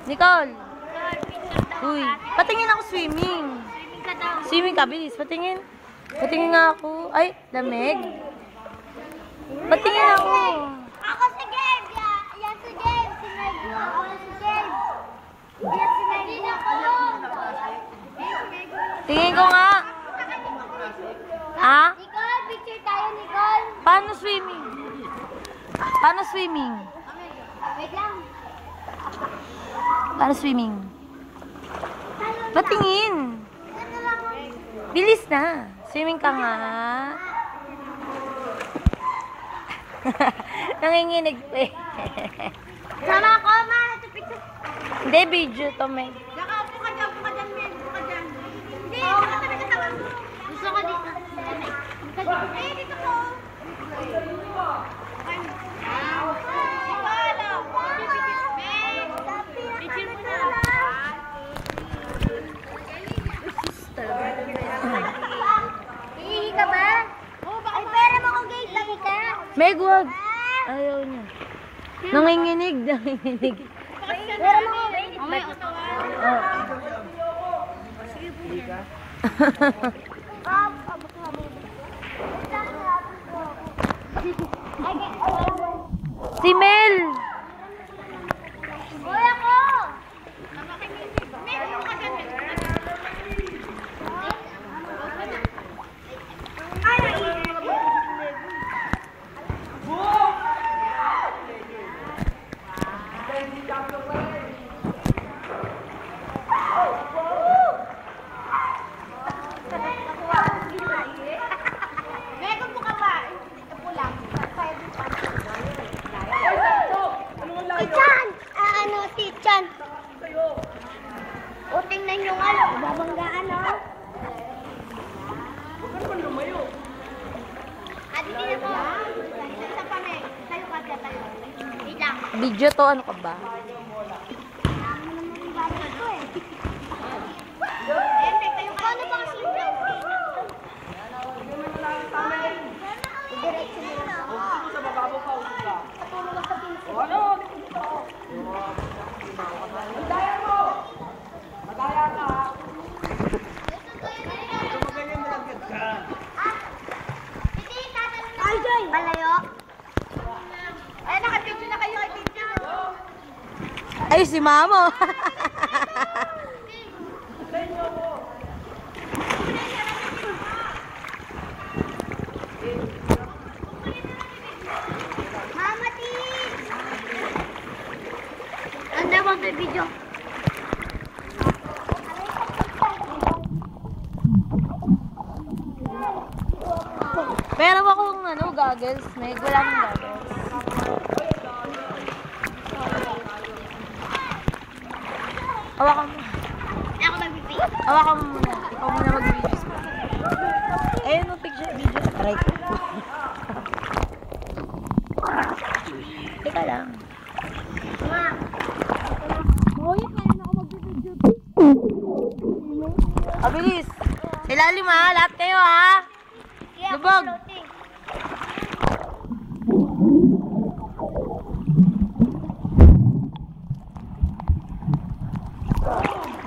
Nicole. Uy, patingin ako swimming. Swimming ka, bilis. Patingin. Patingin nga ako. Ay, lamig. Patingin ako. Ako si Gabe. Yan si Gabe. Si Meg. Ako si Gabe. Yan si Meg. Tingin ko nga. Ah? Nicole, picture tayo, Nicole. Paano swimming? Paano swimming? Wait lang. Paano swimming? Patingin. Ano lang? Bilis na. Swimming ka nga. Nanginginig pa eh. Sama ko, ma. Ito picture. Hindi, video to, Meg. Saka, upo ka dyan, Meg. Upo ka dyan. Hindi, nakatabi ka sa mo. Gusto ko dito. Eh, dito ko. Hihingi ka ba? Ay, pera mo kung gay, tangi ka. Meg, wag. Ayaw niya. Nanginginig, nanginginig. Pera mo kung gay. Mamaya ko Oh. Si Mel! Kuya ko! Si Chan. O, tingnan nyo nga, babanggaan, no? Huwag ka naman lumayo. Ate, tingnan ko. Isa pa, Meg. Tayo ka, tayo. Wait lang. Video to, ano ka ba? Paano ba kasi yung diretso nyo na ako. Sa mababaw pa, usap ka. Patulong ka sa pinsin. Ano? Madaya mo! Madaya ka! Ito magaling malagyan ka. Ay, Joy! Malayo? Ay, nakapicture na kayo. Ay, picture. Ay, si Mamo! Mama, tis! Ano ba ang video? Pero akong ano, goggles, Meg. Wala akong goggles. Hawakan mo. Ako mag-video. Hawakan mo muna. Ikaw muna mag-videos mo. Ayun mo, picture, video. Aray ko. Teka lang. Hoy, kaya na ako mag-video. Abilis. Ilalim ha. Lahat kayo ha. Lubog.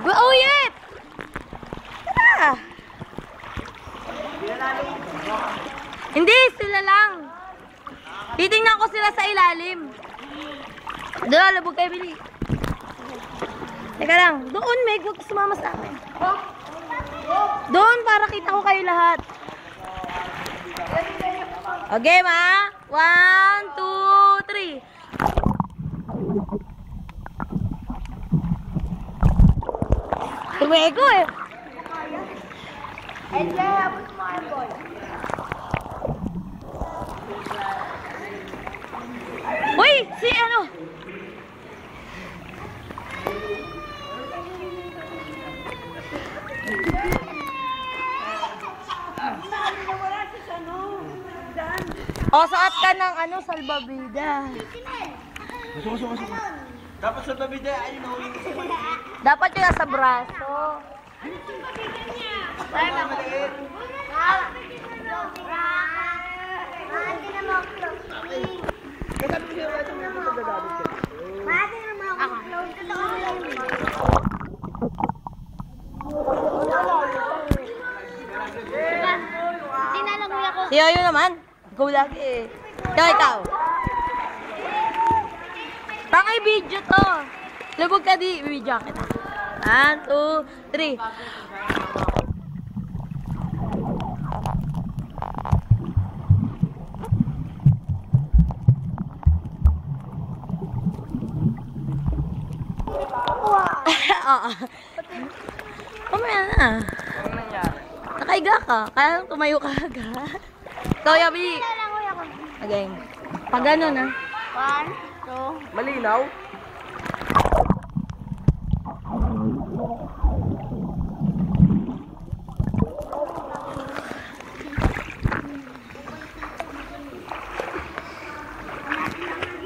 Uyit! Tara! Hindi, sila lang. Titingnan ko sila sa ilalim. Doon, labog kayo, Bili. Teka lang. Doon, Meg. Huwag sumama sa akin. Doon, para kita ko kayo lahat. Okay, ma? 1, 2, 3. Tumego eh. And then, I was my boy. Uy, si ano? O, suot ka ng ano, salbabida. Dapat sa tabi dyan, ayun na huli. Dapat yung nasa braso. Ako. Si Yoyo naman. Ikaw lagi eh. Ikaw. Pangay video to. Lubog ka di. Video kita. 1, 2, 3. Oo. Mamaya na. Ano nangyari? Nakaiga ka. Kaya tumayo ka agad. Ikaw, Yabi. Okay. Pag gano'n, ha? 1, 2. Malinaw?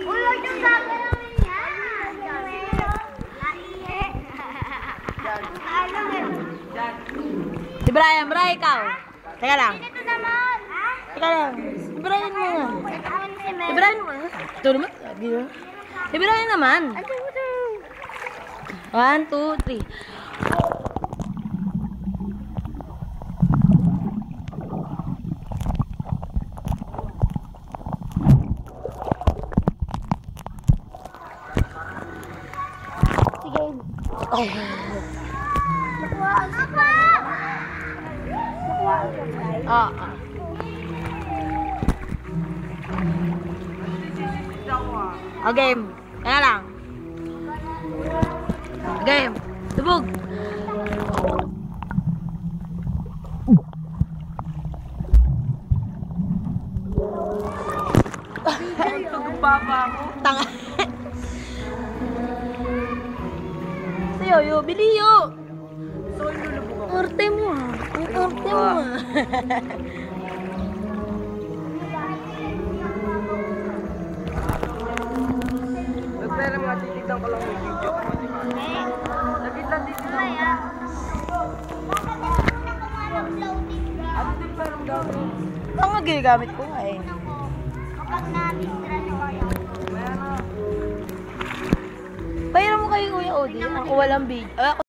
Uy, huwag yung gagawin yan. Ano yun? Si Brian, ikaw. Teka lang. Ito naman. Teka lang. Si Brian muna. Ako si Si Brian muna. Ito naman. Di ba? Si Brian naman. 1, 2, 3. Sige. Oh. Ah. Oh, game. Kaya lang. Game. Tubog. Baba ako. Tanga. Si Yoyo, biliyo. Arte mo ha. Ang arte mo ha. Pero mga titignan ko lang yung video ko. Lagit lang dito. Ano din parang gawin? Ang ginagamit ko nga eh. Kapag na-distress ko yan. Pahiram mo kay Kuya Odi. Ako walang video.